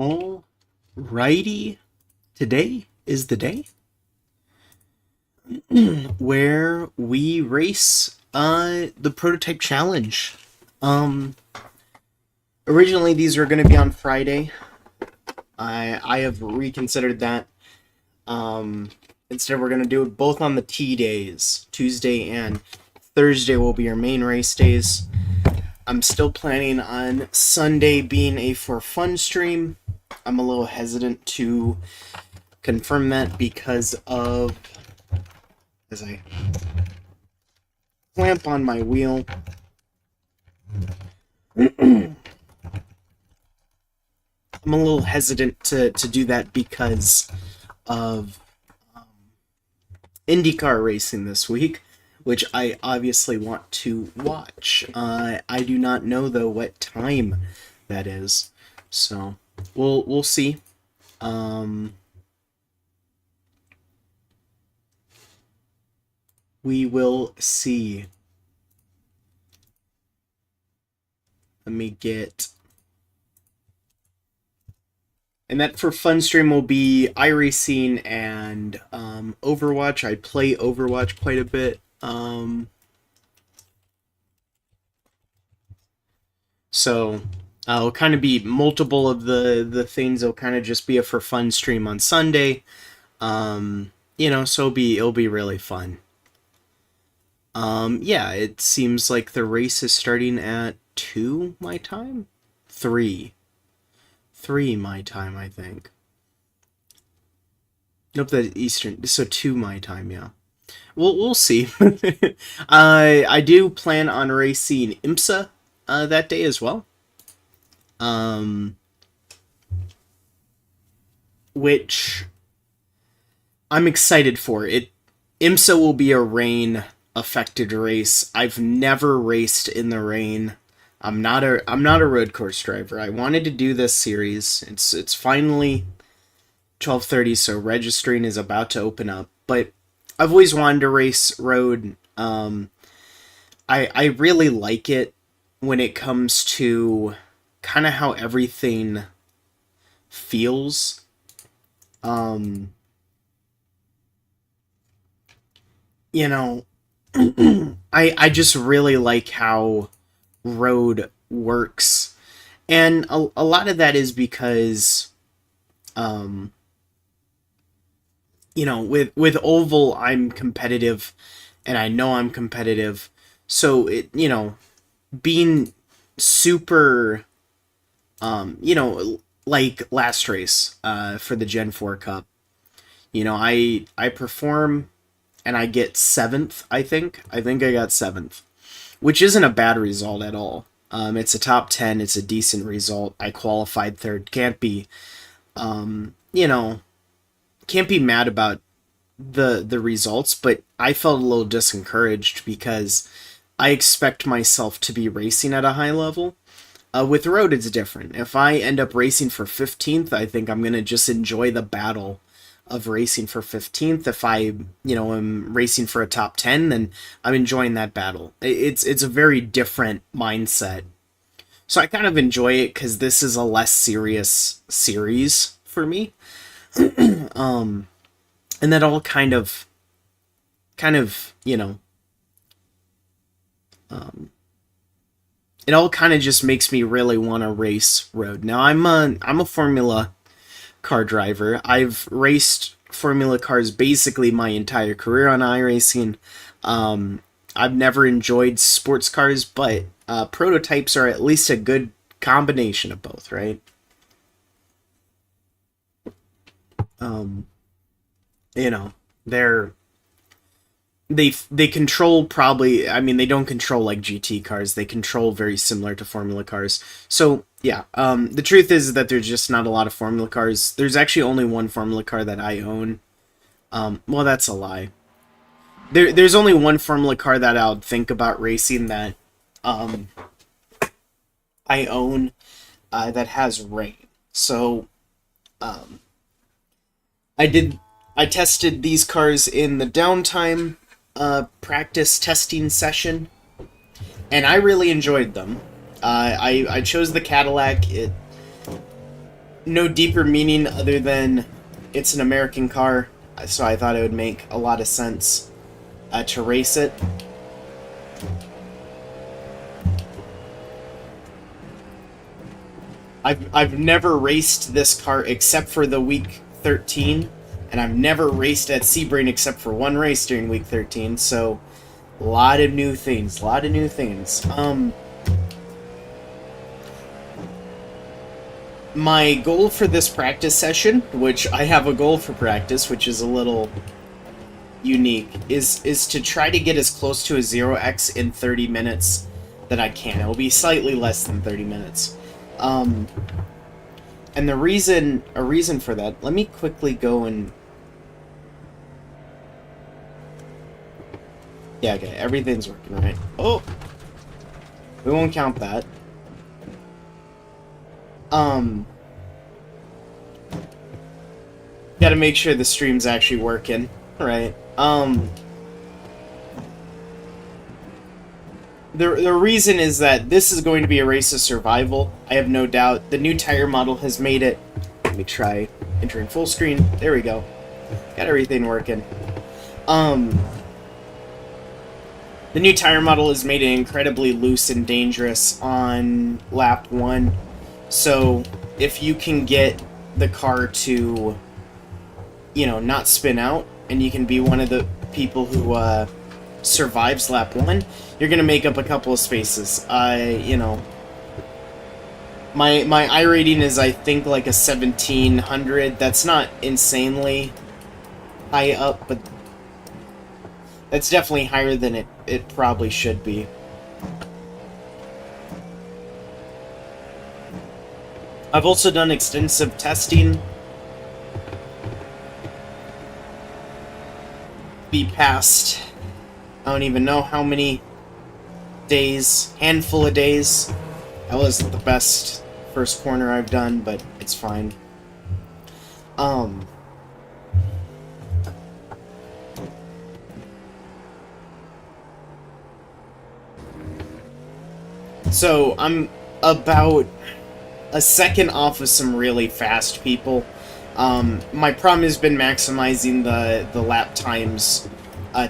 Alrighty, today is the day where we race the prototype challenge. Um Originally these were gonna be on Friday. I have reconsidered that. Um Instead we're gonna do it both on the T days. Tuesday and Thursday will be our main race days. I'm still planning on Sunday being a for fun stream. I'm a little hesitant to confirm that because of, as I clamp on my wheel, I'm a little hesitant to do that because of IndyCar racing this week, which I obviously want to watch. I do not know though what time that is, so we'll see. We will see. Let me get. And that for fun stream will be Iracing and Overwatch. I play Overwatch quite a bit. So it'll kind of be multiple of the things. It'll kind of just be a for fun stream on Sunday. So it'll be really fun. Yeah, it seems like the race is starting at 2 my time? 3. 3 my time, I think. Nope, that's Eastern. So 2 my time, yeah. We'll see. I do plan on racing IMSA that day as well. Which I'm excited for. IMSA will be a rain affected race. I've never raced in the rain. I'm not a road course driver. I wanted to do this series. It's finally 12:30, so registering is about to open up. But I've always wanted to race road. I really like it when it comes to kind of how everything feels. You know, I just really like how road works, and a lot of that is because with oval I'm competitive, and I know I'm competitive, so being super like last race for the Gen 4 Cup, I perform and I get 7th. I think I got 7th, which isn't a bad result at all. It's a top 10. It's a decent result. I qualified third. Can't be mad about the results, but I felt a little discouraged because I expect myself to be racing at a high level. With road, it's different. If I end up racing for 15th, I think I'm gonna just enjoy the battle of racing for 15th. If I, am racing for a top 10, then I'm enjoying that battle. It's a very different mindset. So I kind of enjoy it because this is a less serious series for me. And that all kind of, it all kind of just makes me really want to race road. Now I'm a Formula car driver. I've raced Formula cars basically my entire career on iRacing. I've never enjoyed sports cars, but prototypes are at least a good combination of both, right? Um, they're they control probably. I mean, they don't control like GT cars. They control very similar to Formula cars. So yeah, the truth is that there's just not a lot of Formula cars. There's actually only one Formula car that I own. Well, that's a lie. There's only one Formula car that I'll think about racing that um, I own that has rain. So um, I tested these cars in the downtime practice testing session, and I really enjoyed them. I chose the Cadillac. no deeper meaning other than it's an American car, so I thought it would make a lot of sense to race it. I've never raced this car except for the week 13, and I've never raced at Sebring except for one race during week 13, so a lot of new things, my goal for this practice session, which I have a goal for practice, which is a little unique, is to try to get as close to a 0x in 30 minutes that I can. It will be slightly less than 30 minutes. And a reason for that, let me quickly go and... Yeah, okay, everything's working right. Oh! We won't count that. Gotta make sure the stream's actually working, right? The reason is that this is going to be a race of survival. I have no doubt. The new tire model has made it. Let me try entering full screen. There we go. Got everything working. The new tire model has made it incredibly loose and dangerous on lap 1. So if you can get the car to, you know, not spin out, and you can be one of the people who survives lap 1, you're gonna make up a couple of spaces. You know, my I rating is, I think, like a 1700. That's not insanely high up, but that's definitely higher than it probably should be. I've also done extensive testing. The past, I don't even know how many days, handful of days. That wasn't the best first corner I've done, but it's fine. So I'm about a second off of some really fast people. My problem has been maximizing the lap times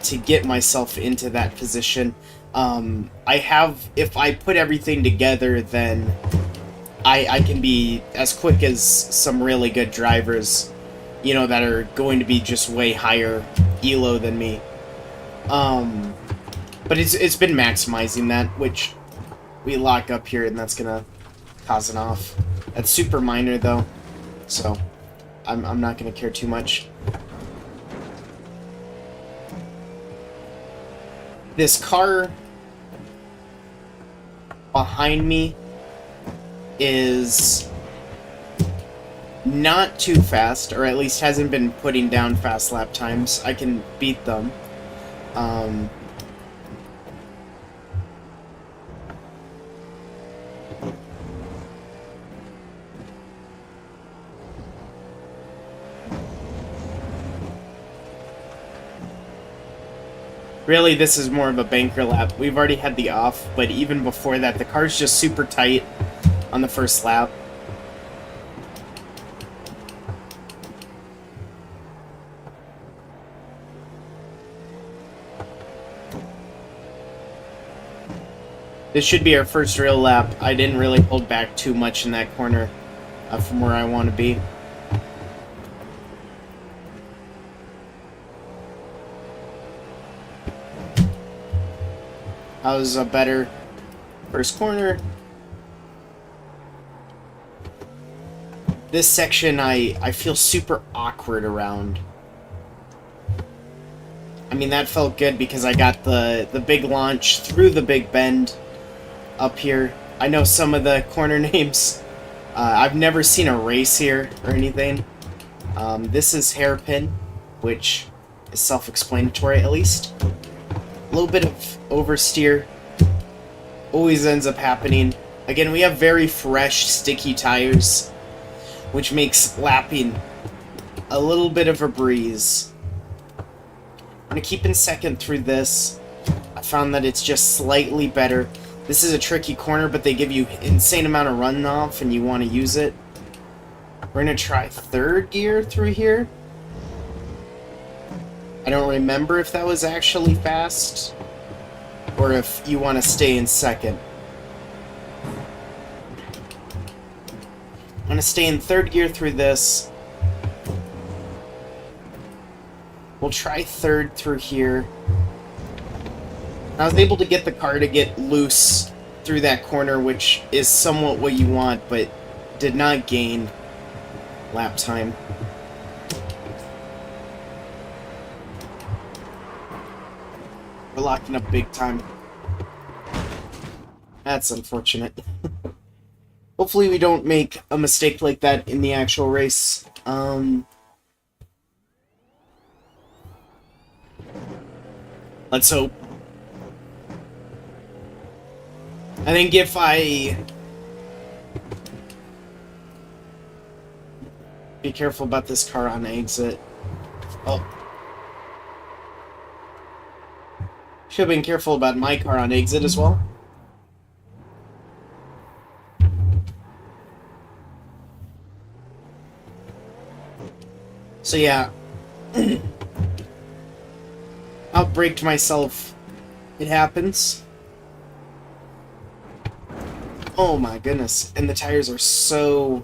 to get myself into that position. If I put everything together, then I can be as quick as some really good drivers, you know, that are going to be just way higher elo than me. But it's been maximizing that, which we lock up here, and that's gonna cause an off. That's super minor though, so I'm not gonna care too much. This car behind me is not too fast, or at least hasn't been putting down fast lap times. I can beat them. Really, this is more of a banker lap. We've already had the off, but even before that, the car's just super tight on the first lap. This should be our first real lap. I didn't really hold back too much in that corner from where I want to be. That was a better first corner. This section I feel super awkward around. I mean, that felt good because I got the big launch through the big bend up here. I know some of the corner names. I've never seen a race here or anything. This is hairpin, which is self-explanatory at least. A little bit of oversteer always ends up happening. Again, we have very fresh, sticky tires, which makes lapping a little bit of a breeze. I'm going to keep in second through this. I found that it's just slightly better. This is a tricky corner, but they give you insane amount of runoff, and you want to use it. We're gonna try third gear through here. I don't remember if that was actually fast, or if you want to stay in second. I'm gonna stay in third gear through this. We'll try third through here. I was able to get the car to get loose through that corner, which is somewhat what you want, but did not gain lap time. We're locking up big time. That's unfortunate. Hopefully we don't make a mistake like that in the actual race. Let's hope. I think if I... Be careful about this car on exit. Oh. Should have been careful about my car on exit as well. So yeah. Outbraked myself. It happens. Oh my goodness. And the tires are so...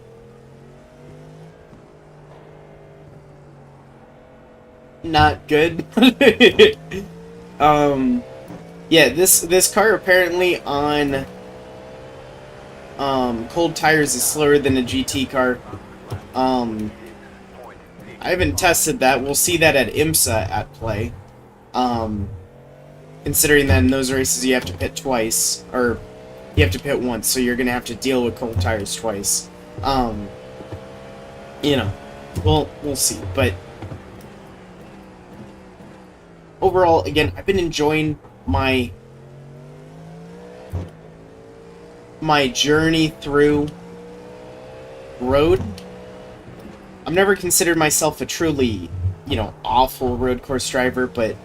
not good. Yeah, this car apparently on cold tires is slower than a GT car. I haven't tested that. We'll see that at IMSA at play. Considering that in those races you have to pit twice, or you have to pit once, so you're gonna have to deal with cold tires twice. You know, we'll see. But overall, again, I've been enjoying my journey through road. I've never considered myself a truly, awful road course driver, but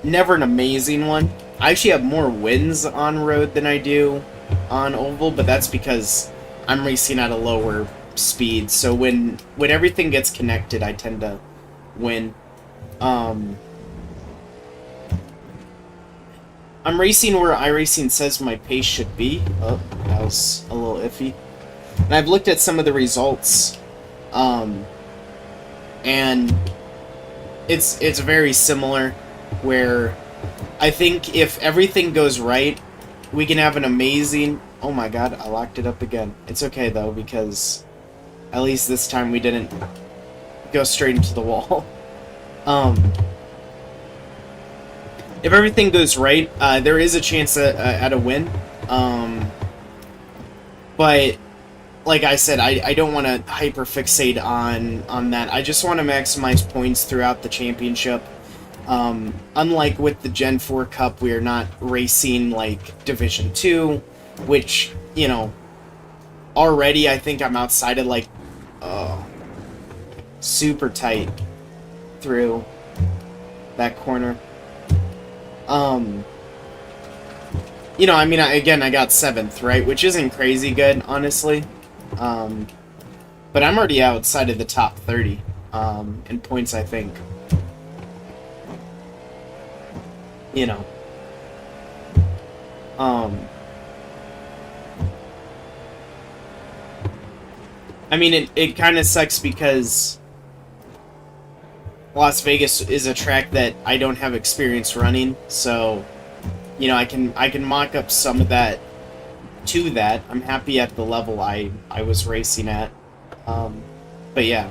never an amazing one. I actually have more wins on road than I do on oval, but that's because I'm racing at a lower speed. So when everything gets connected, I tend to win. I'm racing where iRacing says my pace should be. Oh, that was a little iffy. And I've looked at some of the results, and it's very similar, where I think if everything goes right, we can have an amazing... Oh my god, I locked it up again. It's okay though, because at least this time we didn't go straight into the wall. If everything goes right, there is a chance at a win. But like I said, I don't want to hyper-fixate on that. I just want to maximize points throughout the championship. Unlike with the Gen 4 Cup, we are not racing like Division 2, which, already I think I'm outside of like, super tight through that corner. I got 7th, right? Which isn't crazy good, honestly. But I'm already outside of the top 30, in points, I think. It kind of sucks because Las Vegas is a track that I don't have experience running, so I can mock up some of that to that. I'm happy at the level I was racing at, but yeah.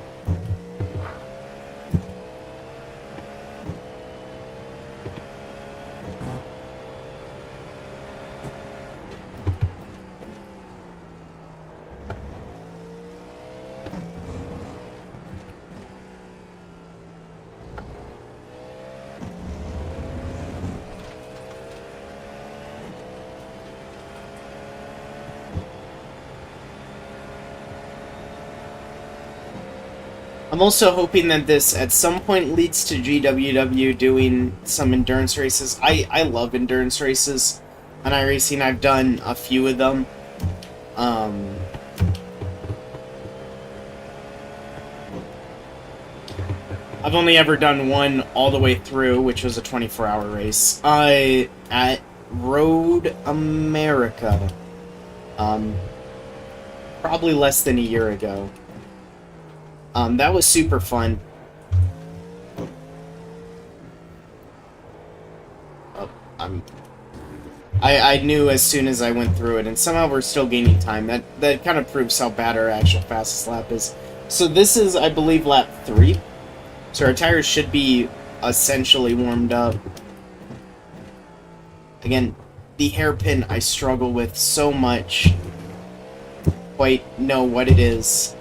I'm also hoping that this at some point leads to GWW doing some endurance races. I love endurance races on iRacing. I've done a few of them. I've only ever done one all the way through, which was a 24-hour race. At Road America. Probably less than a year ago. That was super fun. Oh, I knew as soon as I went through it, and somehow we're still gaining time. That kind of proves how bad our actual fastest lap is. So this is, I believe, lap 3. So our tires should be essentially warmed up. Again, the hairpin I struggle with so much. Quite know what it is.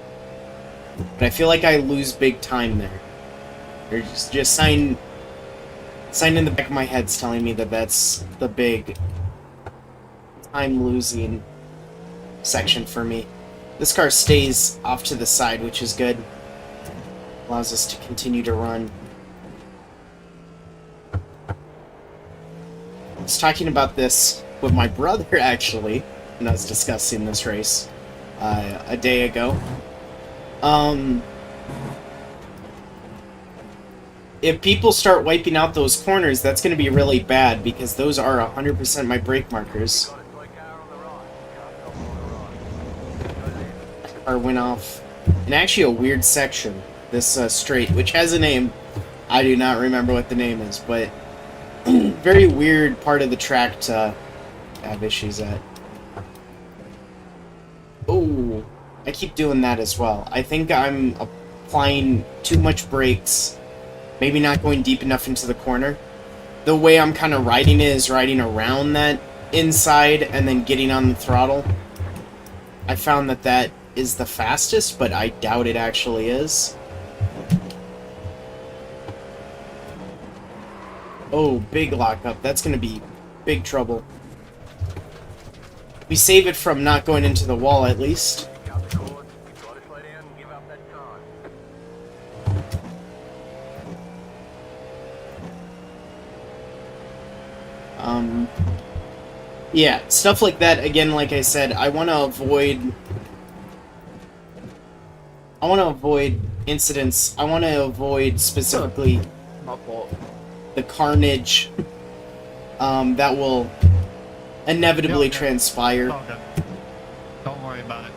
But I feel like I lose big time there. There's just sign in the back of my head's telling me that that's the big time losing section for me. This car stays off to the side, which is good. Allows us to continue to run. I was talking about this with my brother, actually, when I was discussing this race a day ago. If people start wiping out those corners, that's going to be really bad, because those are 100% my brake markers. Car went off in actually a weird section, this straight, which has a name. I do not remember what the name is, but very weird part of the track to have issues at. Oh, I keep doing that as well. I think I'm applying too much brakes, maybe not going deep enough into the corner. The way I'm kind of riding it is riding around that inside and then getting on the throttle. I found that that is the fastest, but I doubt it actually is. Oh, big lockup. That's going to be big trouble. We save it from not going into the wall, at least. Yeah, stuff like that. Again, like I said, I want to avoid incidents. I want to avoid specifically the carnage that will inevitably transpire. Okay. Don't worry about it.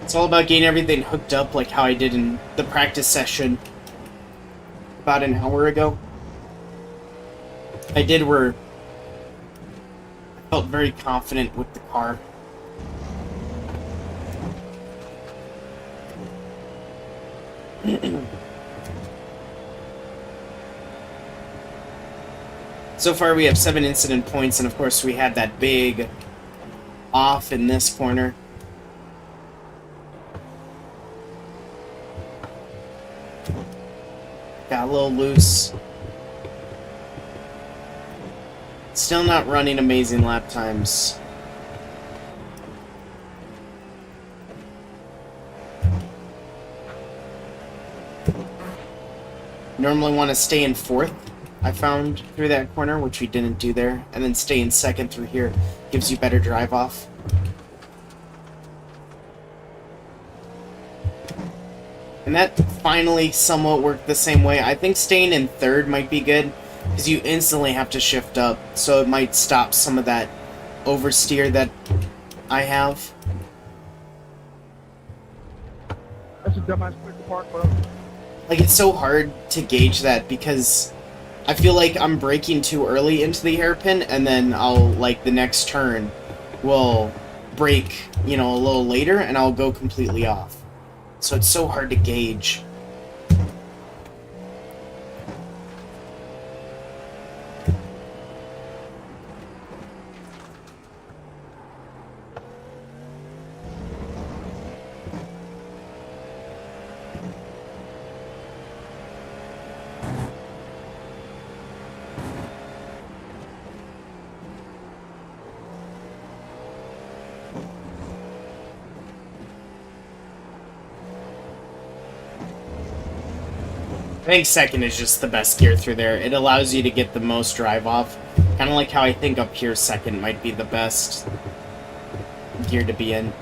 It's all about getting everything hooked up like how I did in the practice session about an hour ago. I did where I felt very confident with the car. So far we have 7 incident points, and of course we had that big off in this corner. Got a little loose. Still not running amazing lap times. Normally want to stay in 4th, I found, through that corner, which we didn't do there. And then stay in 2nd through here. Gives you better drive off. And that finally somewhat worked the same way. I think staying in 3rd might be good, because you instantly have to shift up, so it might stop some of that oversteer that I have. That's a dumbass place to park, bro. Like, it's so hard to gauge that, because I feel like I'm braking too early into the hairpin, and then I'll, like, the next turn will brake, you know, a little later, and I'll go completely off. So it's so hard to gauge. I think second is just the best gear through there. It allows you to get the most drive off. Kind of like how I think up here second might be the best gear to be in.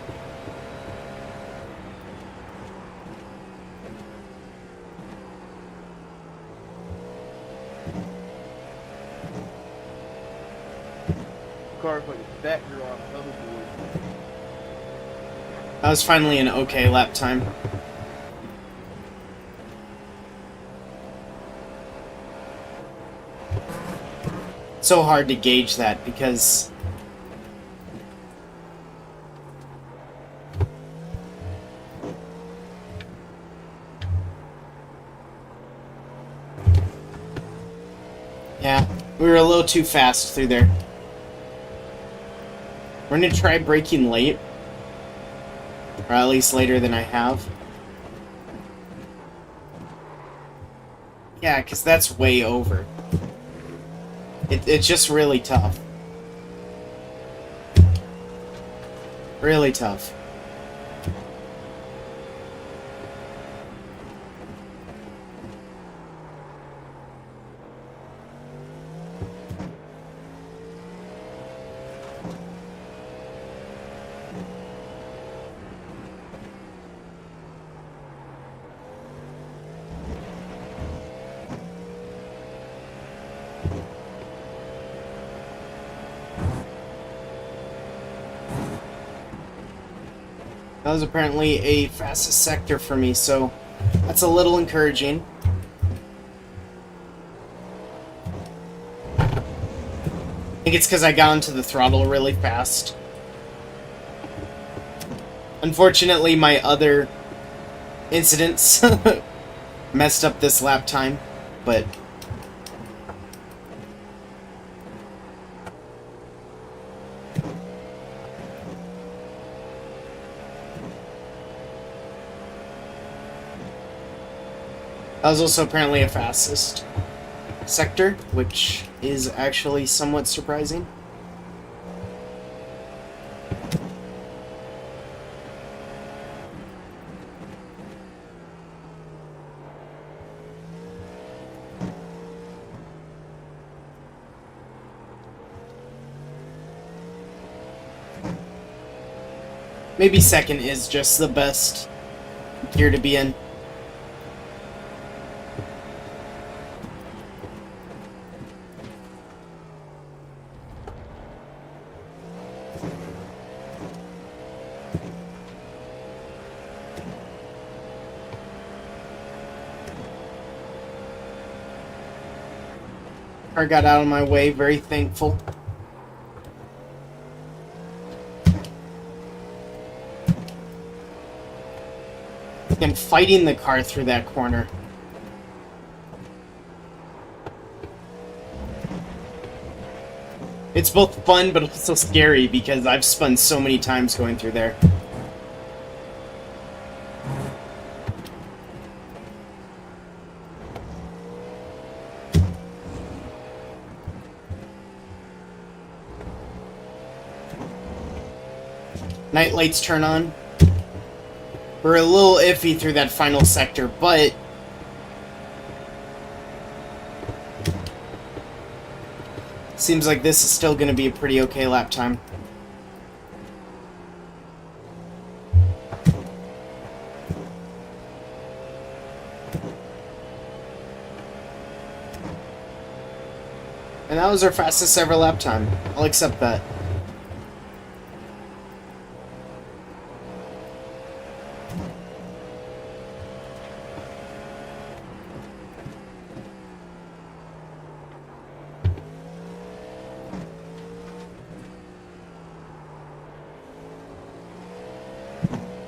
Car's like a stacker on another board. That was finally an okay lap time. So hard to gauge that because yeah, we were a little too fast through there. We're gonna try braking late, or at least later than I have. Yeah, because that's way over. It's just really tough. Really tough. That was apparently a fastest sector for me, so that's a little encouraging. I think it's because I got onto the throttle really fast. Unfortunately, my other incidents messed up this lap time, but that was also apparently a fastest sector, which is actually somewhat surprising. Maybe second is just the best gear to be in. Car got out of my way, very thankful. And fighting the car through that corner. It's both fun but also scary because I've spun so many times going through there. Night lights turn on. We're a little iffy through that final sector, but seems like this is still going to be a pretty okay lap time. And that was our fastest ever lap time. I'll accept that.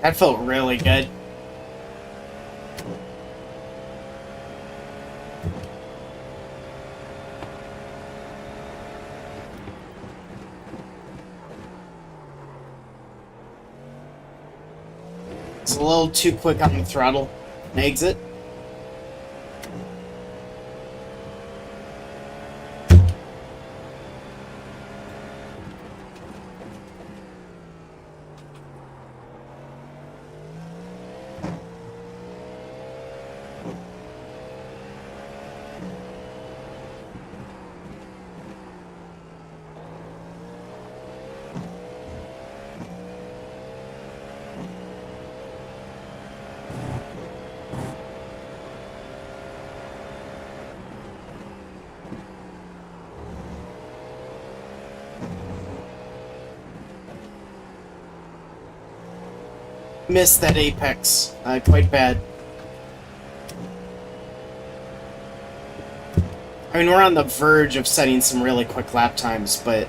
That felt really good. It's a little too quick on the throttle and exit. missed that apex quite bad. I mean, we're on the verge of setting some really quick lap times, but...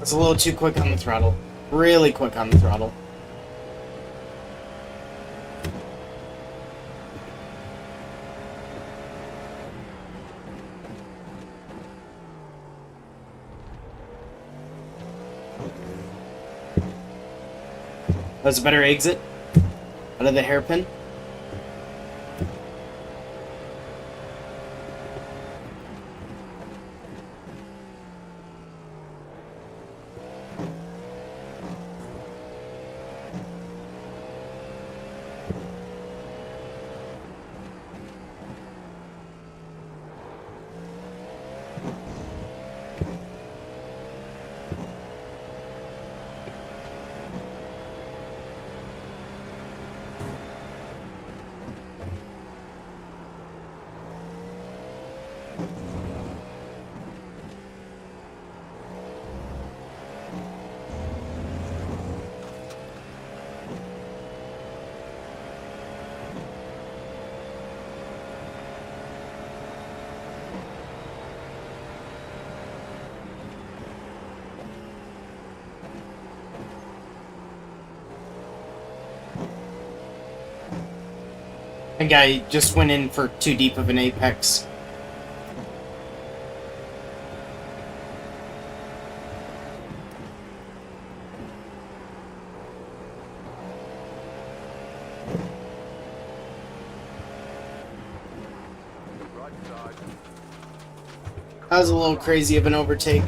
It's a little too quick on the throttle. Really quick on the throttle. That was a better exit out of the hairpin. I think I just went in for too deep of an apex. That was a little crazy of an overtake.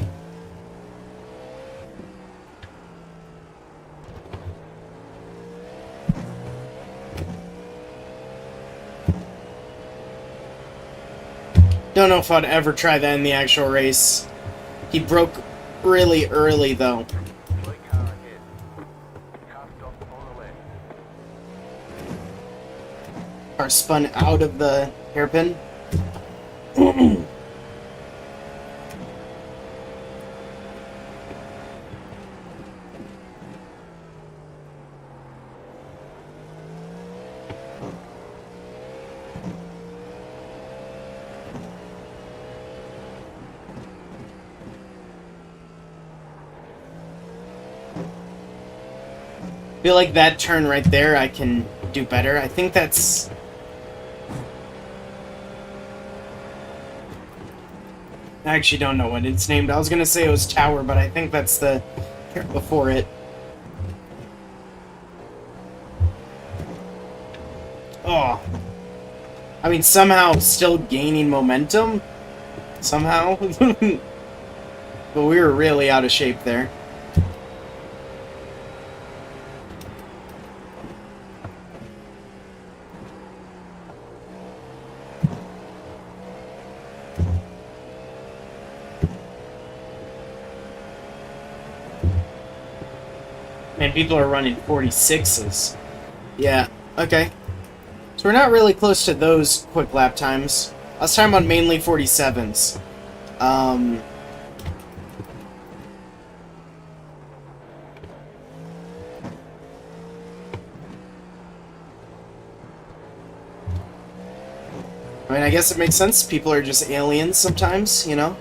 Don't know if I'd ever try that in the actual race. He broke really early, though. Car spun out of the hairpin. I feel like that turn right there I can do better. I think that's... I actually don't know what it's named. I was gonna say it was Tower, but I think that's the before it. Oh. I mean, somehow still gaining momentum. Somehow. But we were really out of shape there. Man, people are running 46s. Yeah, okay. So we're not really close to those quick lap times. I was talking about mainly 47s. I mean, I guess it makes sense. People are just aliens sometimes, you know?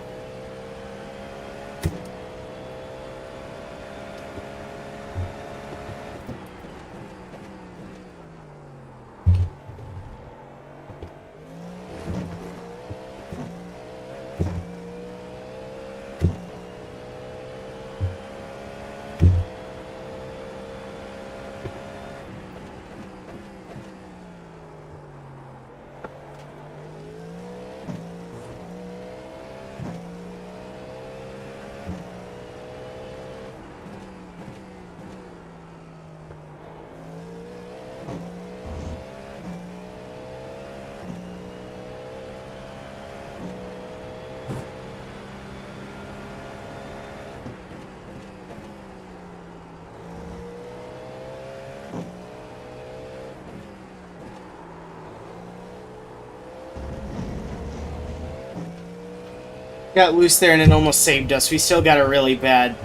Got loose there and it almost saved us. We still got a really bad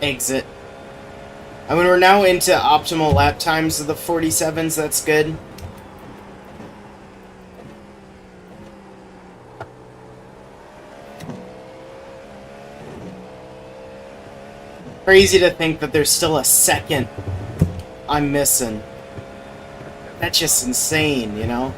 exit. I mean, we're now into optimal lap times of the 47s. That's good. Crazy to think that there's still a second I'm missing. That's just insane, you know?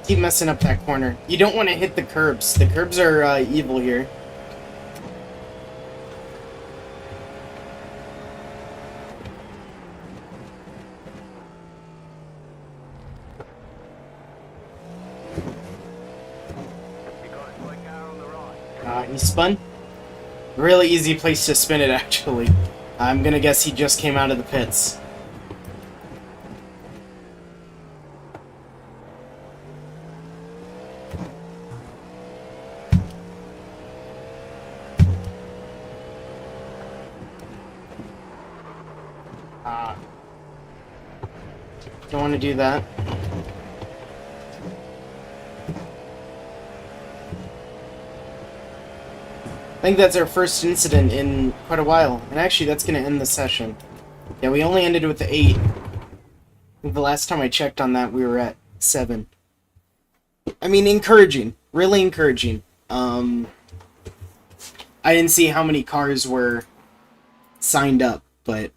Keep messing up that corner. You don't want to hit the curbs. The curbs are evil here. He spun. Really easy place to spin it, actually. I'm gonna guess he just came out of the pits. Don't want to do that. I think that's our first incident in quite a while. And actually, that's going to end the session. Yeah, we only ended with the 8. I think the last time I checked on that, we were at 7. I mean, encouraging. Really encouraging. I didn't see how many cars were signed up, but...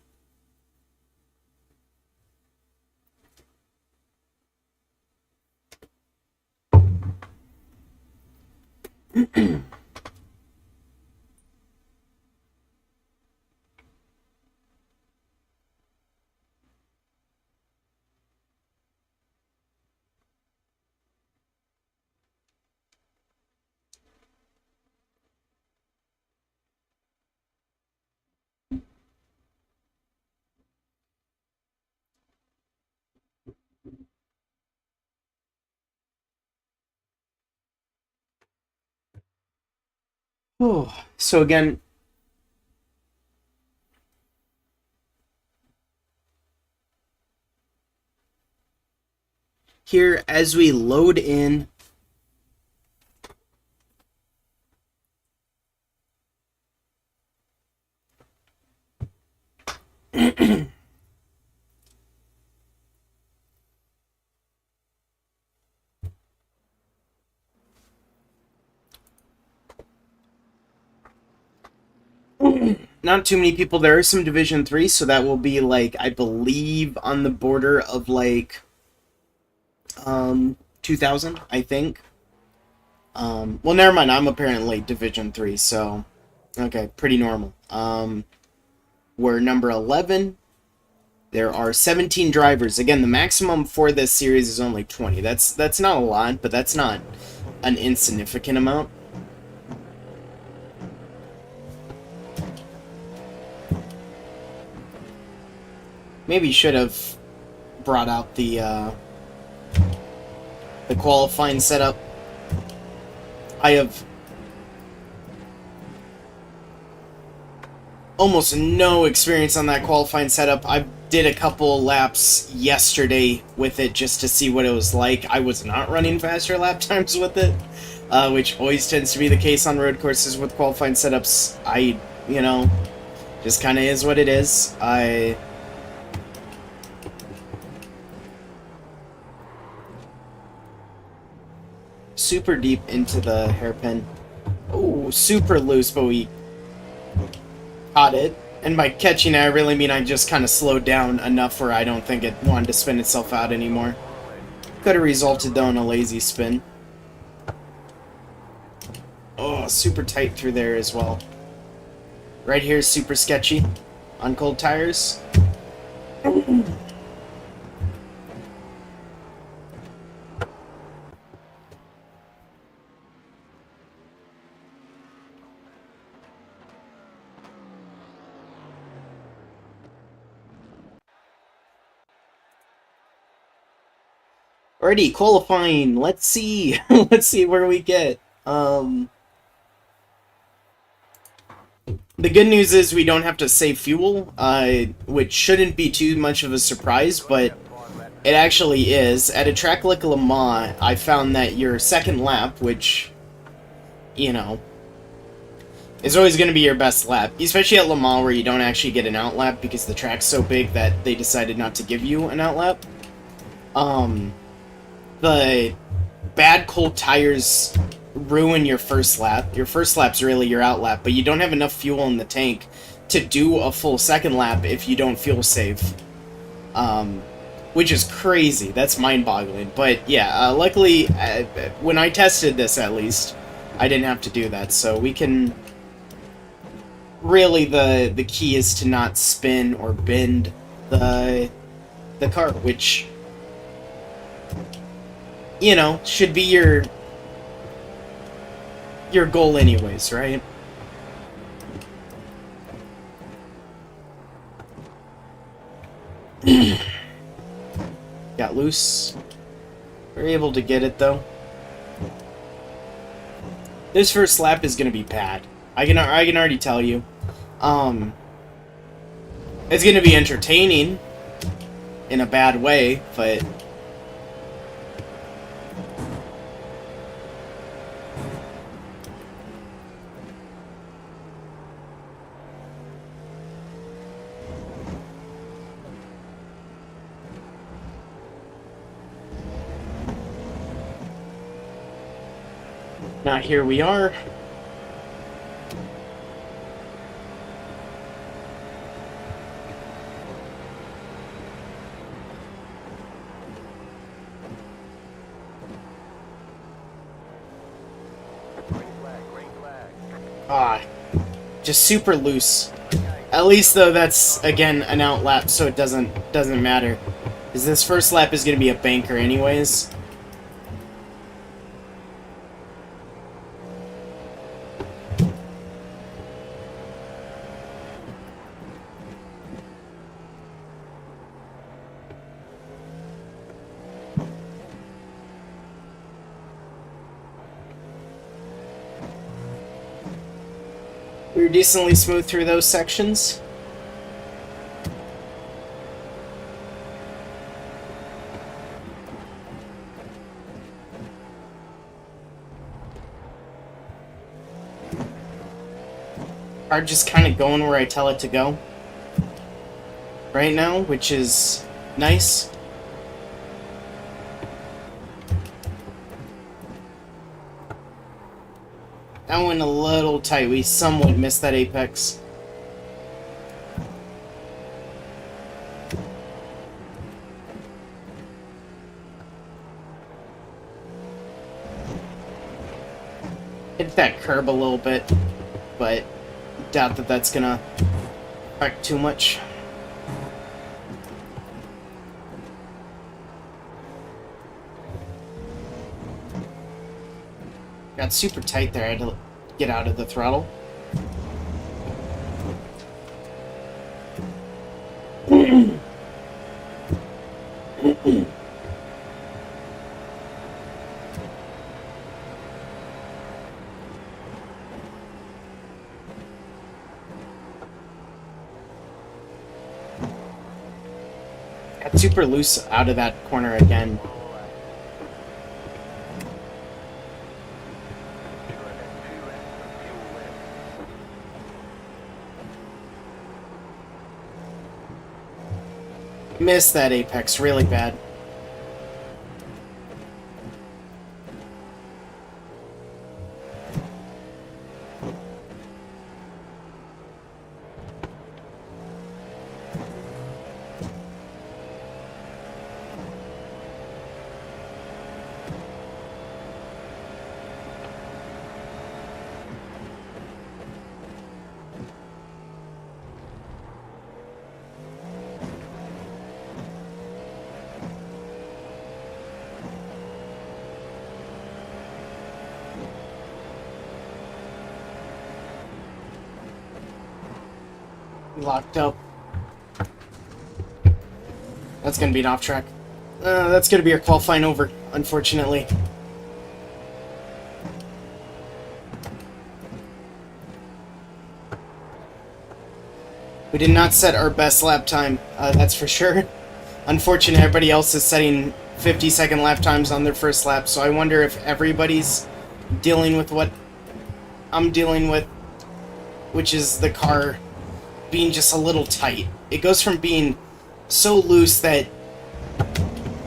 Oh, so again, here as we load in not too many people. There are some Division 3, so that will be like, I believe, on the border of like 2000, I think. Well, never mind. I'm apparently Division 3, so okay, pretty normal. We're number 11. There are 17 drivers. Again, the maximum for this series is only 20. That's not a lot, but that's not an insignificant amount. Maybe should have brought out the qualifying setup. I have almost no experience on that qualifying setup. I did a couple laps yesterday with it just to see what it was like. I was not running faster lap times with it, which always tends to be the case on road courses with qualifying setups. You know, just kind of is what it is. Super deep into the hairpin. Oh, super loose, but we caught it. And by catching it, I really mean I just kind of slowed down enough where I don't think it wanted to spin itself out anymore. Could have resulted, though, in a lazy spin. Oh, super tight through there as well. Right here is super sketchy on cold tires. Alrighty, qualifying. Let's see. Let's see where we get. The good news is we don't have to save fuel, which shouldn't be too much of a surprise, but it actually is. At a track like Le Mans, I found that your second lap, which, you know, is always going to be your best lap, especially at Le Mans where you don't actually get an outlap because the track's so big that they decided not to give you an outlap. The bad cold tires ruin your first lap. Your first lap's really your outlap, but you don't have enough fuel in the tank to do a full second lap if you don't fuel save. Which is crazy. That's mind-boggling. But yeah, luckily, when I tested this at least, I didn't have to do that. So we can... Really, the key is to not spin or bend the car, which, you know, should be your goal anyways, right? Got loose. We were able to get it, though. This first lap is going to be bad. I can already tell you. It's going to be entertaining in a bad way, but... Now here we are. Just super loose. At least though that's again an outlap, so it doesn't matter. Because this first lap is gonna be a banker anyways. We were decently smooth through those sections. Car just kind of going where I tell it to go right now, which is nice. That went a little tight. We somewhat missed that apex. Hit that curb a little bit, but doubt that that's gonna affect too much. Got super tight there. I had to get out of the throttle. Got super loose out of that corner again. Missed that apex really bad. Locked up. That's gonna be an off track. That's going to be our qualifying over, unfortunately. We did not set our best lap time, that's for sure. Unfortunately, everybody else is setting 50-second lap times on their first lap, so I wonder if everybody's dealing with what I'm dealing with, which is the car being just a little tight. It goes from being so loose that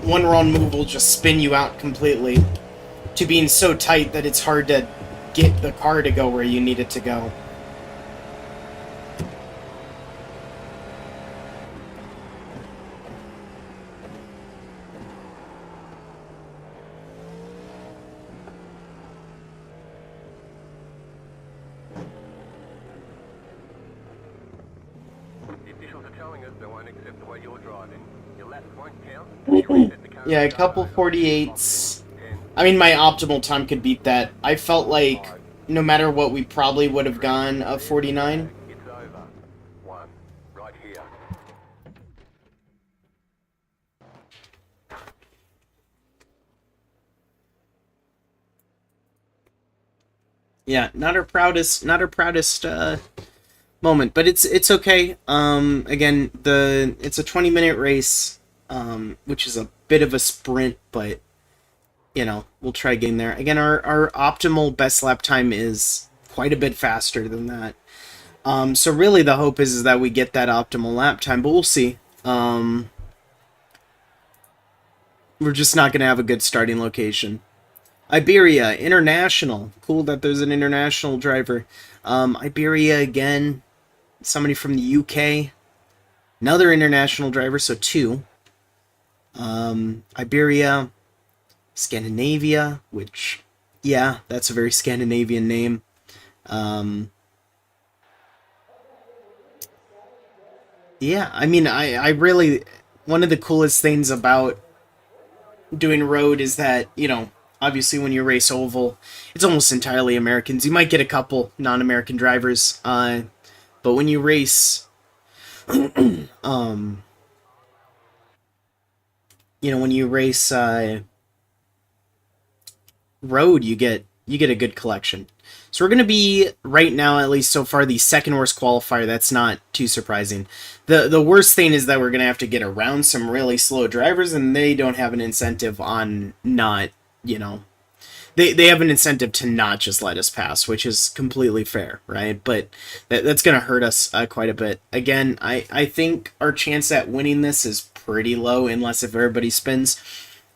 one wrong move will just spin you out completely, to being so tight that it's hard to get the car to go where you need it to go. Yeah, a couple 48s. I mean, my optimal time could beat that. I felt like no matter what, we probably would have gone a 49. Yeah, not our proudest moment, but it's okay. Again, it's a 20-minute race, which is a bit of a sprint, but you know, we'll try getting there. Again, our optimal best lap time is quite a bit faster than that. So really the hope is that we get that optimal lap time, but we'll see. We're just not going to have a good starting location. Iberia, international. Cool that there's an international driver. Iberia again, somebody from the UK. Another international driver, so 2. Iberia, Scandinavia, which, yeah, that's a very Scandinavian name. Yeah, I mean, I really, one of the coolest things about doing road is that, you know, obviously when you race oval, it's almost entirely Americans. You might get a couple non-American drivers, but when you race, you know, when you race road, you get a good collection. So we're going to be, right now, at least so far, the second worst qualifier. That's not too surprising. The worst thing is that we're going to have to get around some really slow drivers, and they don't have an incentive on not, you know, they have an incentive to not just let us pass, which is completely fair, right? But that's going to hurt us quite a bit. Again, I think our chance at winning this is pretty low, unless if everybody spins.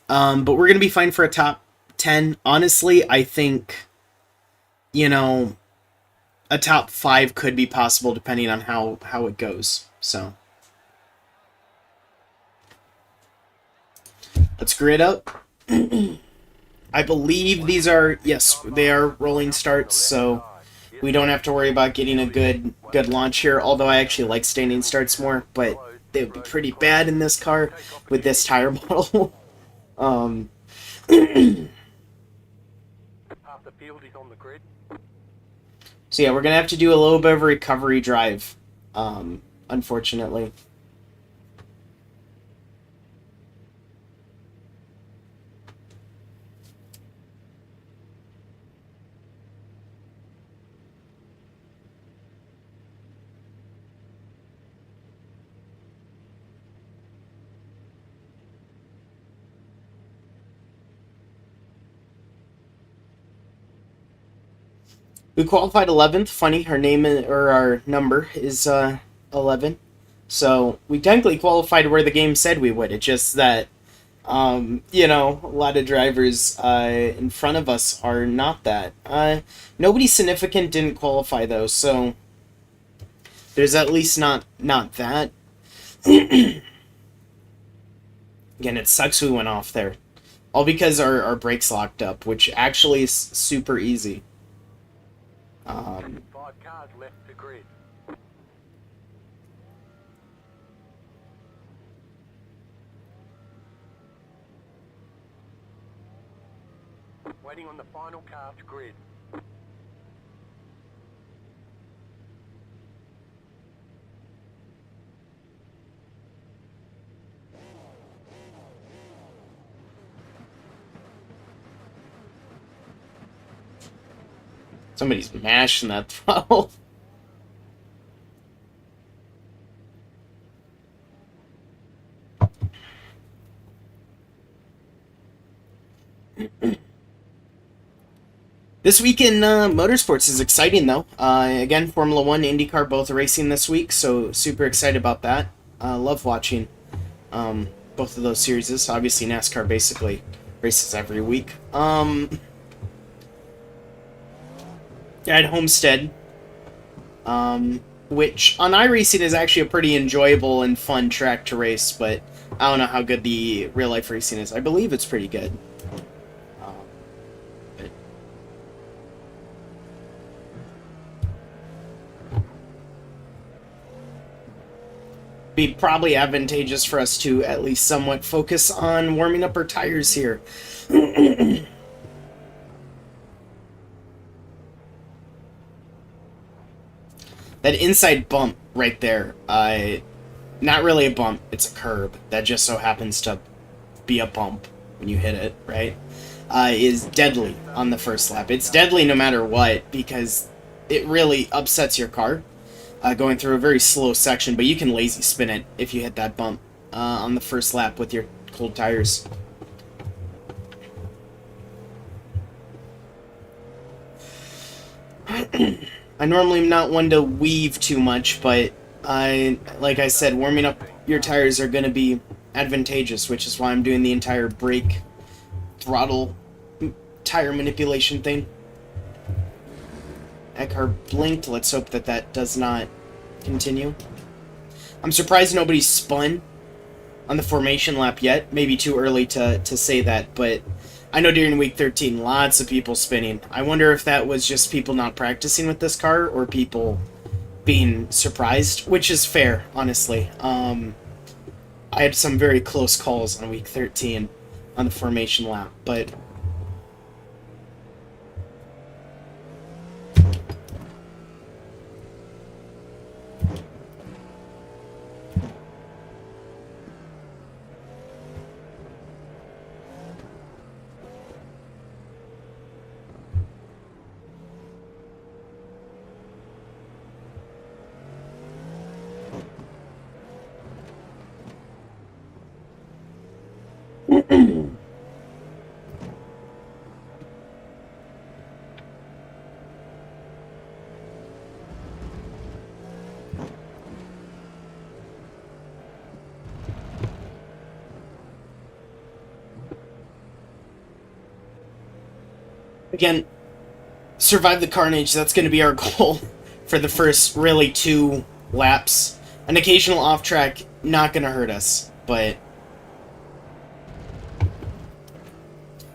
But we're going to be fine for a top 10. Honestly, I think, you know, a top 5 could be possible depending on how it goes. So let's grid up. I believe these are, yes, they are rolling starts, so we don't have to worry about getting a good launch here, although I actually like standing starts more, but they would be pretty bad in this car with this tire model. So yeah, we're going to have to do a little bit of a recovery drive, unfortunately. We qualified 11th. Funny, her name or our number is 11. So we technically qualified where the game said we would. It's just that, you know, a lot of drivers in front of us are not that. Nobody significant didn't qualify though, so there's at least not that. Again, it sucks we went off there. All because our brakes locked up, which actually is super easy. 5 cars left to grid. Waiting on the final car to grid. Somebody's mashing that throttle. This week in motorsports is exciting, though. Again, Formula 1, IndyCar both racing this week, so super excited about that. Love watching both of those series. Obviously, NASCAR basically races every week. At Homestead, which on iRacing is actually a pretty enjoyable and fun track to race, but I don't know how good the real-life racing is. I believe it's pretty good. Be probably advantageous for us to at least somewhat focus on warming up our tires here. That inside bump right there, not really a bump, it's a curb that just so happens to be a bump when you hit it, right? Is deadly on the first lap. It's deadly no matter what, because it really upsets your car going through a very slow section, but you can lazy spin it if you hit that bump on the first lap with your cold tires. I normally am not one to weave too much, but like I said, warming up your tires are going to be advantageous, which is why I'm doing the entire brake, throttle, tire manipulation thing. That car blinked. Let's hope that that does not continue. I'm surprised nobody spun on the formation lap yet. Maybe too early to say that, but I know during week 13, lots of people spinning. I wonder if that was just people not practicing with this car or people being surprised, which is fair, honestly. I had some very close calls on week 13 on the formation lap, but again, survive the carnage. That's going to be our goal for the first really 2 laps. An occasional off track, not going to hurt us, but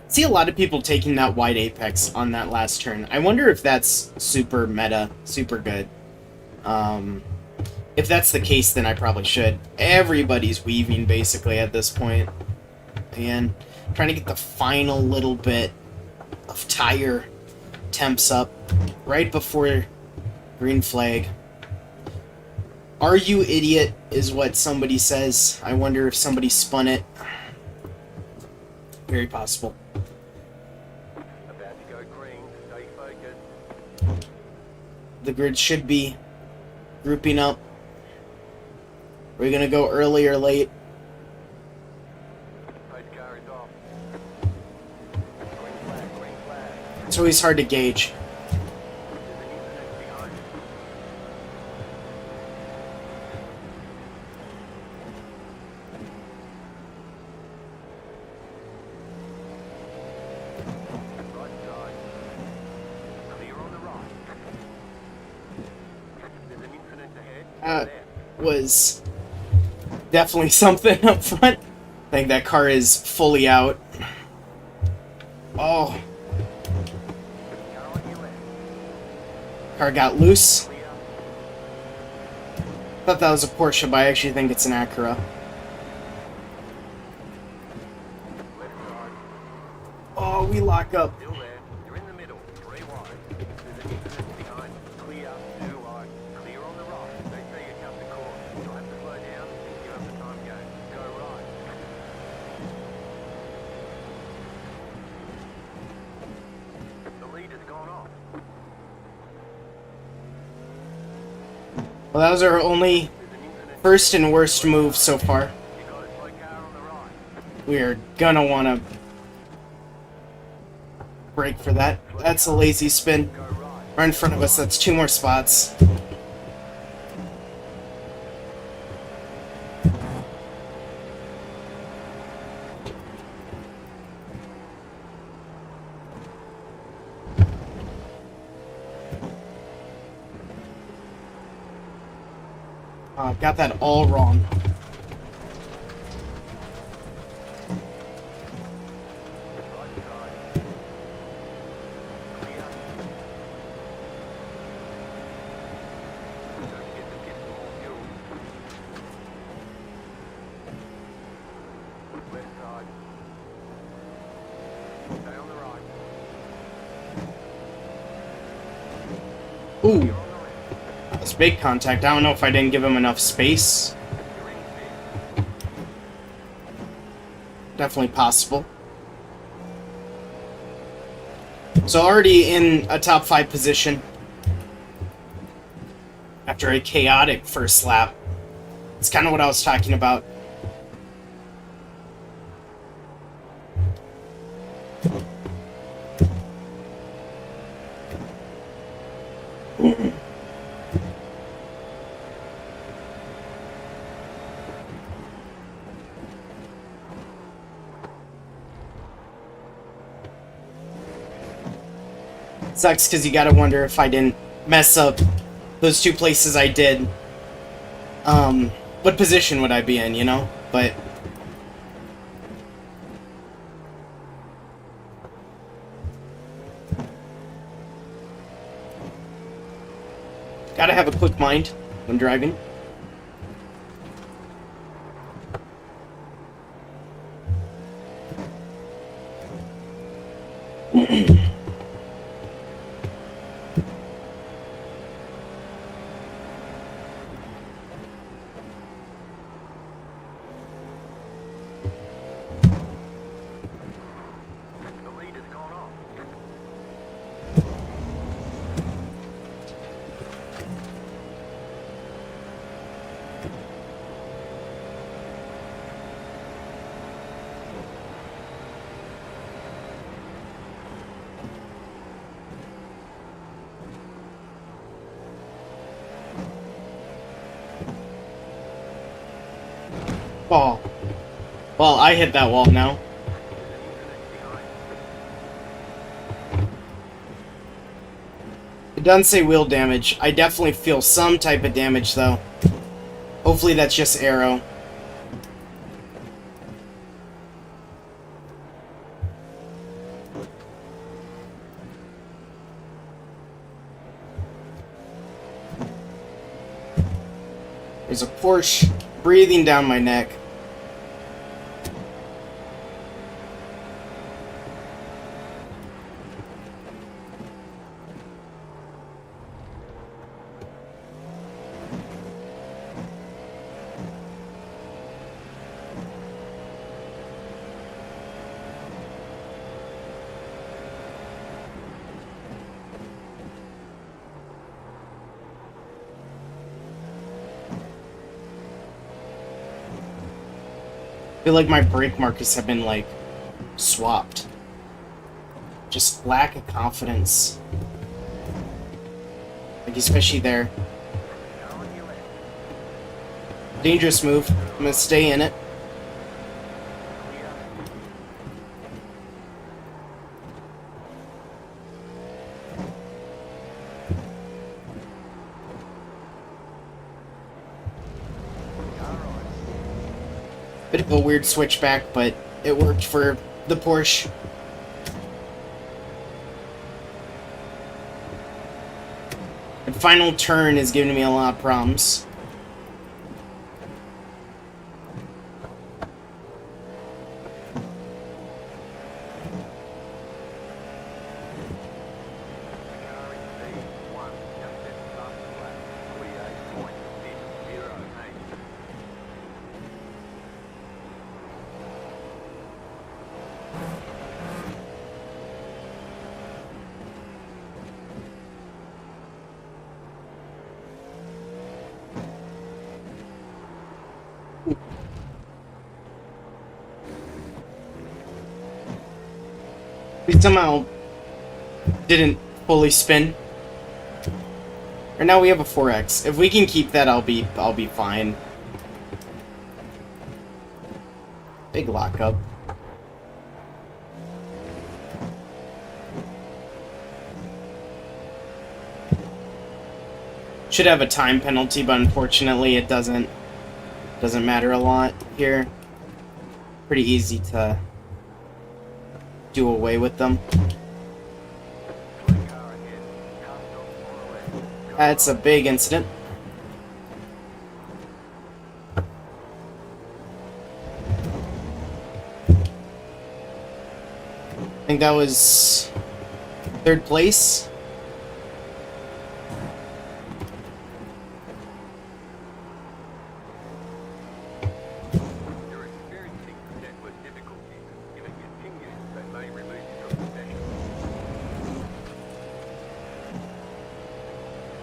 see a lot of people taking that wide apex on that last turn. I wonder if that's super meta, super good. If that's the case, then I probably should. Everybody's weaving basically at this point. Again, trying to get the final little bit of tire temps up right before green flag. Are you idiot is what somebody says. I wonder if somebody spun it. Very possible. About to go green. Stay focused. The grid should be grouping up. Are we gonna go early or late? Pace car is off. Green flag, green flag. It's always hard to gauge. There's an incident behind you. Right side. Clear on the right. There's an incident ahead. There. Was definitely something up front. I think that car is fully out. Oh, Car on your left. car got loose. Clear. Thought that was a Porsche, but I actually think it's an Acura. Left side. Oh, we lock up. Still there. You're in the middle. 3 wide. There's an incident behind. Clear. 2 wide. Clear on the right. They say you come to court. You'll have to slow down and give up the time game. Go right. The lead has gone off. Well, that was our only first and worst move so far. You got a slow car on the right. We are gonna want to brake for that. That's a lazy spin. Go right. Right in front of us, that's 2 more spots. Got that all wrong. Right side. Clear. Don't forget to get some more fuel. Left side. Stay on the right. Ooh, You're on the left. that's big contact. I don't know if I didn't give him enough space. You're in fifth. Definitely possible. So already in a top 5 position after a chaotic first lap. It's kind of what I was talking about. Sucks because you gotta wonder if I didn't mess up those 2 places I did. What position would I be in, you know? But gotta have a quick mind when driving. The lead has gone off. Ball. Well, I hit that wall now. It doesn't say wheel damage. I definitely feel some type of damage, though. Hopefully that's just aero. There's a Porsche breathing down my neck. I feel like my brake markers have been, like, swapped. Just lack of confidence. Like, especially there. Car on your left. Dangerous move. I'm gonna stay in it. Clear. Car right. Bit of a weird switchback, but it worked for the Porsche. The final turn is giving me a lot of problems. Car in P1, just set past the flat. 48.608. We somehow didn't fully spin. Or now we have a 4x. If we can keep that, I'll be fine. Big lockup. Should have a time penalty, but unfortunately it doesn't matter a lot here. Pretty easy to do away with them. That's a big incident. I think that was 3rd place. You're experiencing network difficulties. If it continues, they may remove you from the session.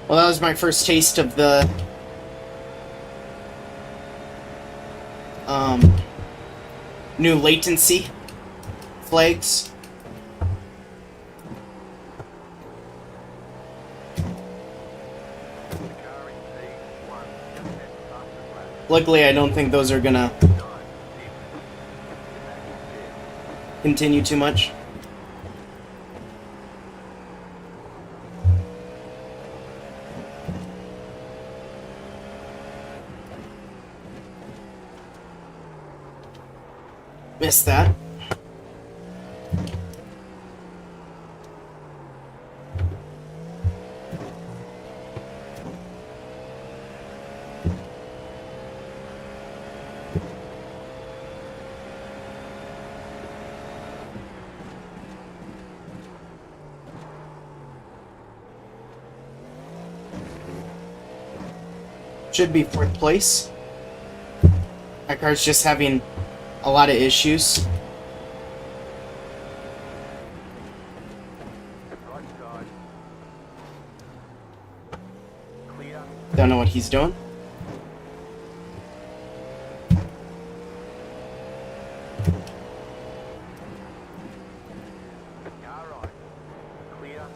Well, that was my first taste of the new latency flags. The car in P1 just had the fastest lap. Luckily, I don't think those are gonna 9, 6. The back is dead. continue too much. Missed that. Should be 4th place. That car's just having a lot of issues. Right side. Clear. Don't know what he's doing. Car right. Clear.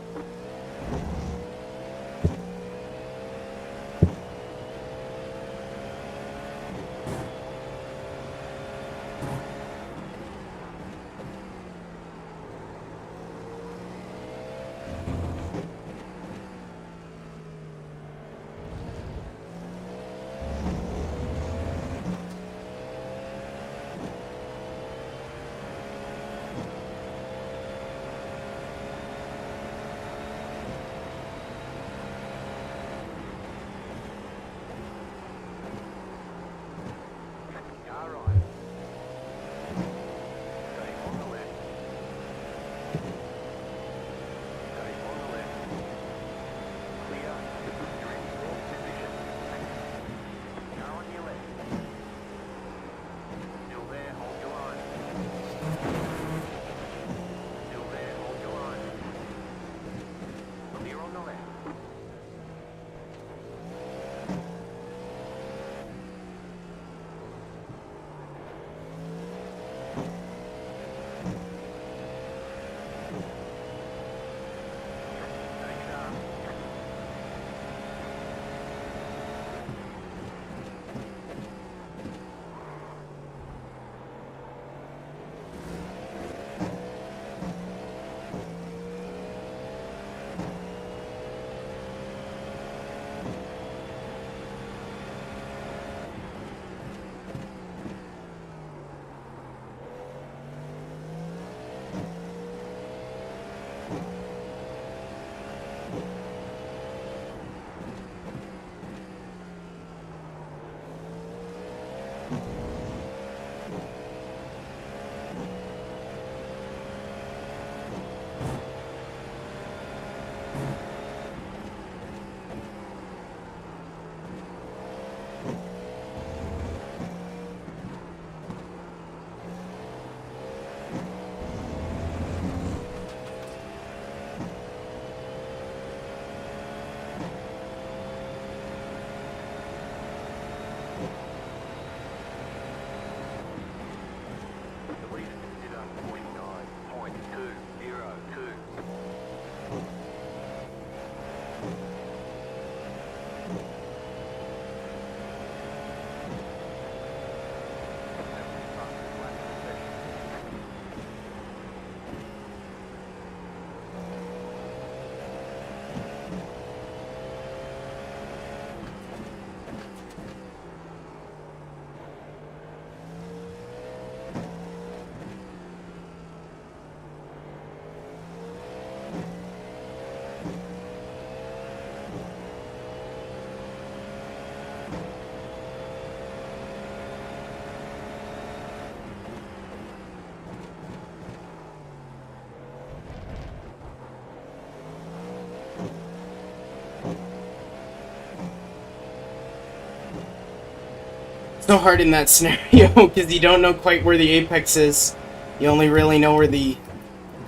so hard in that scenario because you don't know quite where the apex is. You only really know where the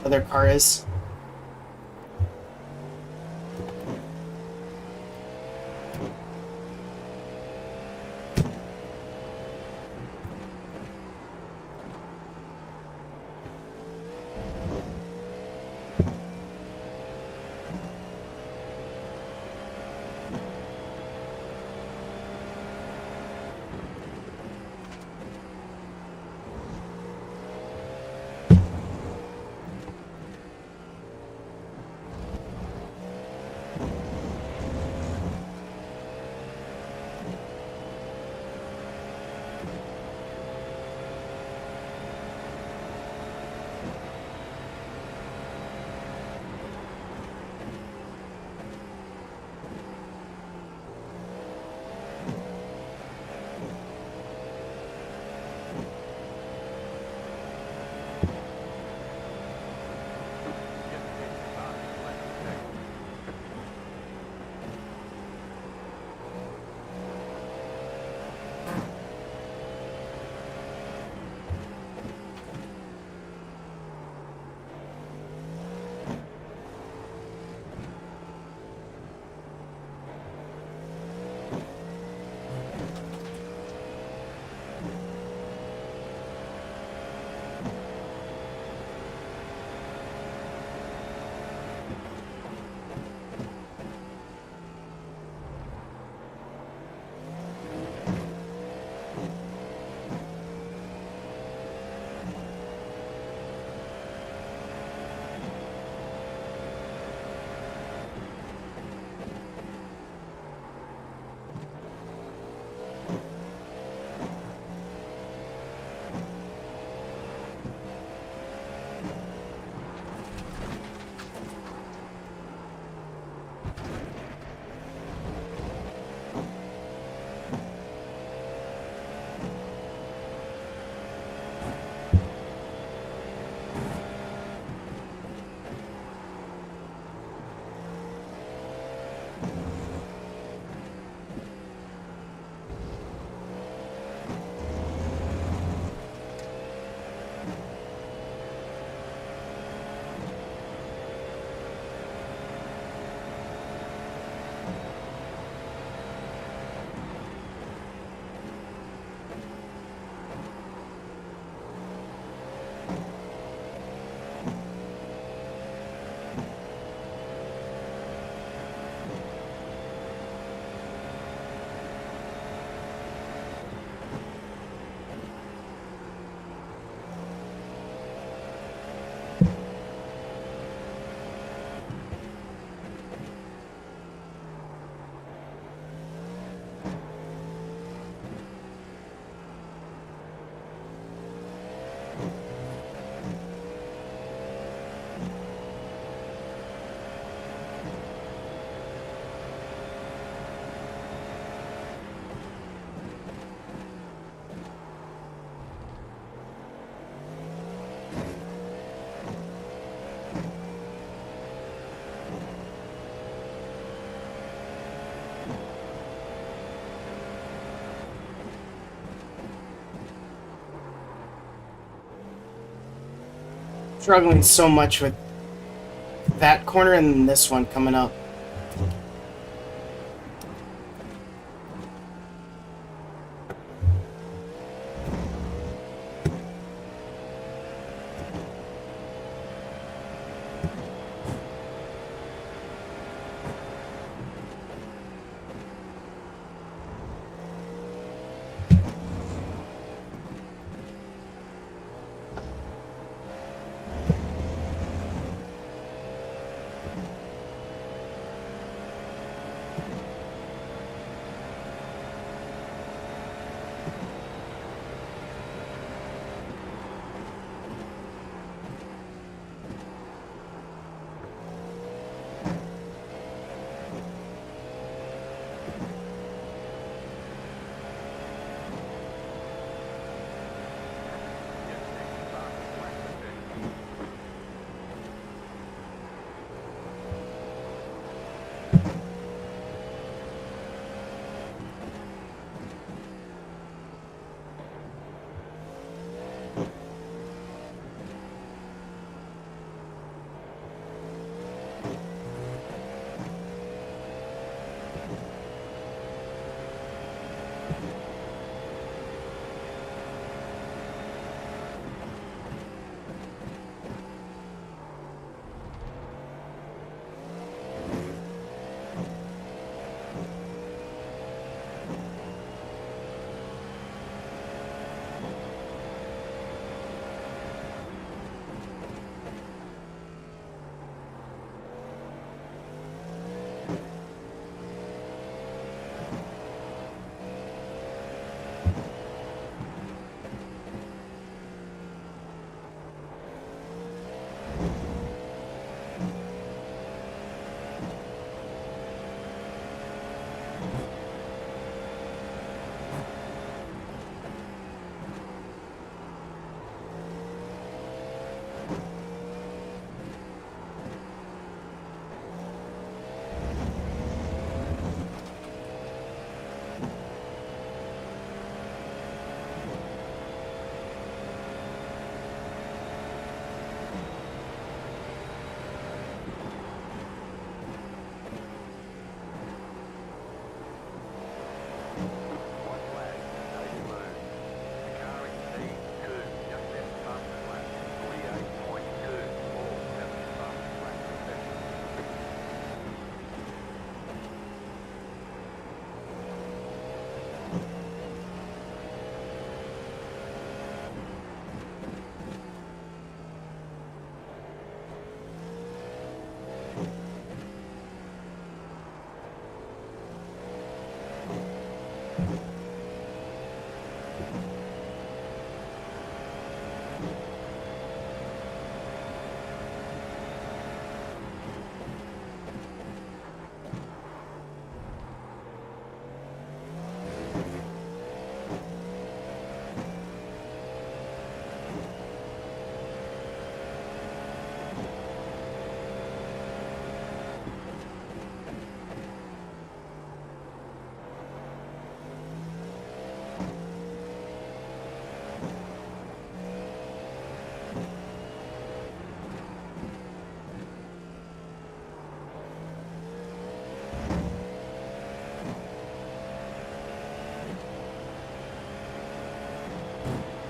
other car is. Struggling so much with that corner and this one coming up.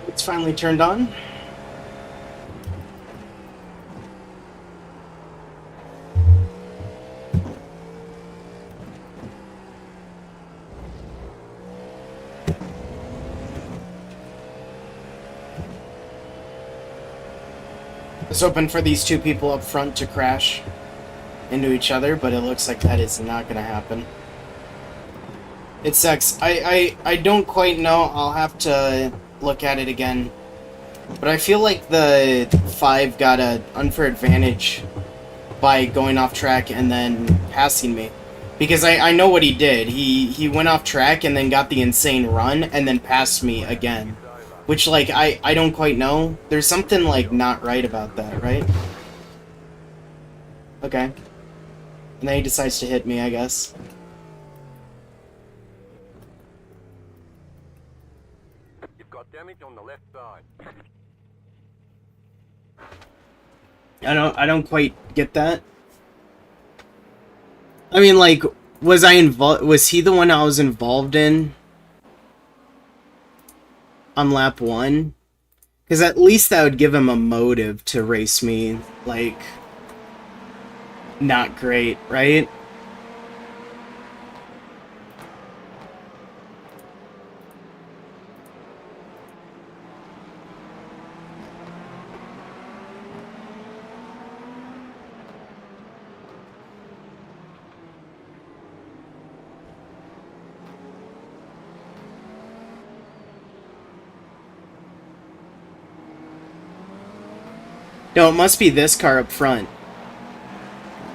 It's finally turned on. It's open for these two people up front to crash into each other, but it looks like that is not gonna happen. It sucks. I don't quite know. I'll have to look at it again. But I feel like the 5 got an unfair advantage by going off track and then passing me. Because I know what he did. He went off track and then got the insane run and then passed me again. Which, like, I don't quite know. There's something, like, not right about that, right? Okay. And then he decides to hit me, I guess. You've got damage on the left side. I don't quite get that. I mean, like, was he the one I was involved in on lap 1? Because at least that would give him a motive to race me, like, not great, right? No, it must be this car up front.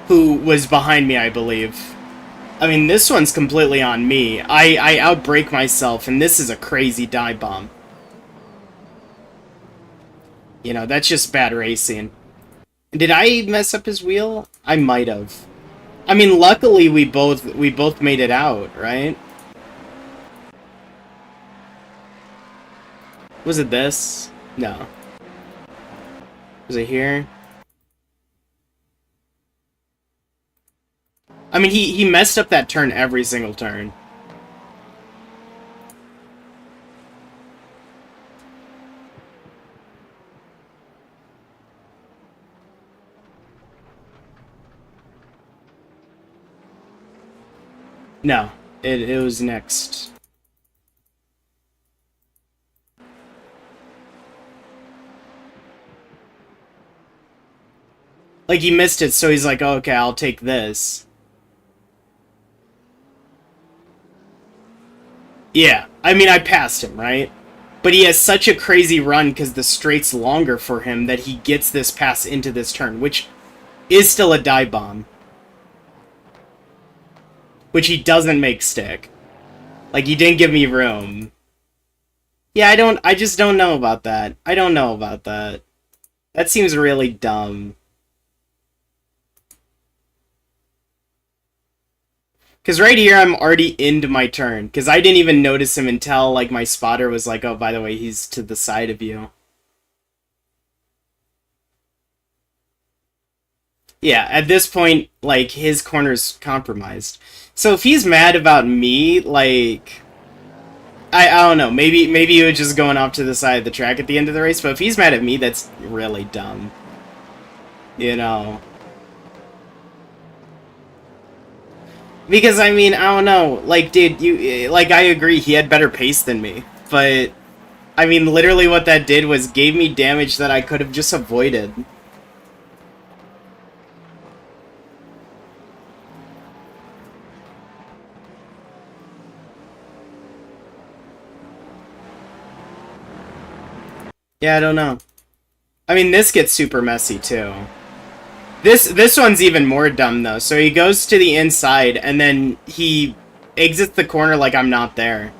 Who was behind me, I believe. I mean, this one's completely on me. I outbrake myself, and this is a crazy dive bomb. You know, that's just bad racing. Did I mess up his wheel? I might have. I mean, luckily we both made it out, right? Was it this? No. Was it here? I mean, he messed up that turn every single turn. No, it was next. Like, he missed it, so he's like, oh, okay, I'll take this. Yeah, I mean, I passed him, right? But he has such a crazy run because the straight's longer for him that he gets this pass into this turn, which is still a dive bomb. Which he doesn't make stick. Like, he didn't give me room. Yeah, I just don't know about that. I don't know about that. That seems really dumb. Because right here, I'm already into my turn. Because I didn't even notice him until, like, my spotter was like, oh, by the way, he's to the side of you. Yeah, at this point, like, his corner's compromised. So if he's mad about me, like... I don't know, maybe he was just going off to the side of the track at the end of the race, but if he's mad at me, that's really dumb. You know... Because, I mean, I don't know, like, dude, like, I agree, he had better pace than me, but, I mean, literally what that did was gave me damage that I could have just avoided. Yeah, I don't know. I mean, this gets super messy, too. This one's even more dumb, though. So he goes to the inside, and then he exits the corner like I'm not there.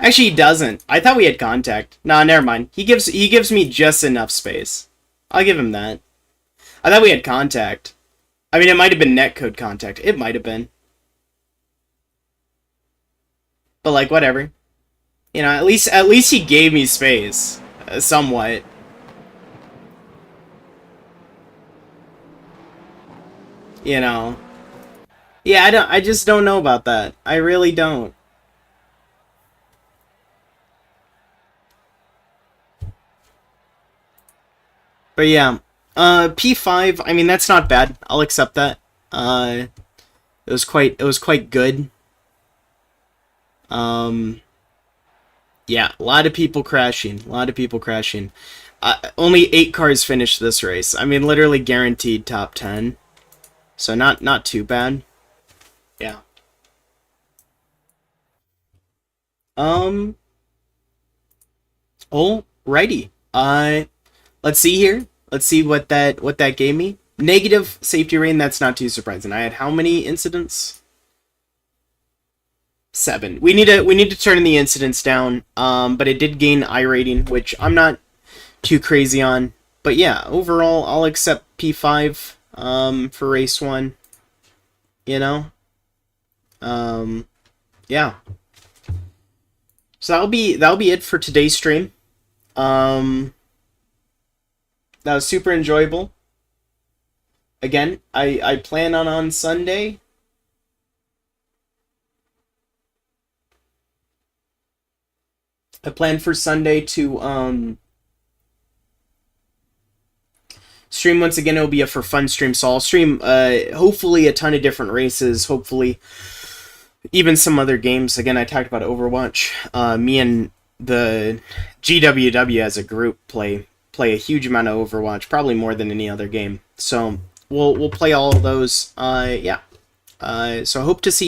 Actually, he doesn't. I thought we had contact. Nah, never mind. He gives me just enough space. I'll give him that. I thought we had contact. I mean, it might have been netcode contact. It might have been. But, like, whatever. You know, at least he gave me space. Somewhat. You know. Yeah, I just don't know about that. I really don't. But yeah. P5, I mean, that's not bad. I'll accept that. It was quite good. Yeah, a lot of people crashing. Only 8 cars finished this race. I mean, literally guaranteed top 10. So not too bad. Yeah. Alrighty. Let's see here. Let's see what that gave me. Negative safety rating, that's not too surprising. I had how many incidents? 7. We need to turn the incidents down. But it did gain I rating, which I'm not too crazy on. But yeah, overall I'll accept P5 for race 1. You know? Yeah. So that'll be it for today's stream. That was super enjoyable. Again, I plan on Sunday. I plan for Sunday to stream once again. It'll be a for fun stream, so I'll stream hopefully a ton of different races, hopefully even some other games. Again, I talked about Overwatch. Me and the GWW as a group play a huge amount of Overwatch, probably more than any other game. So we'll play all of those. Yeah. So I hope to see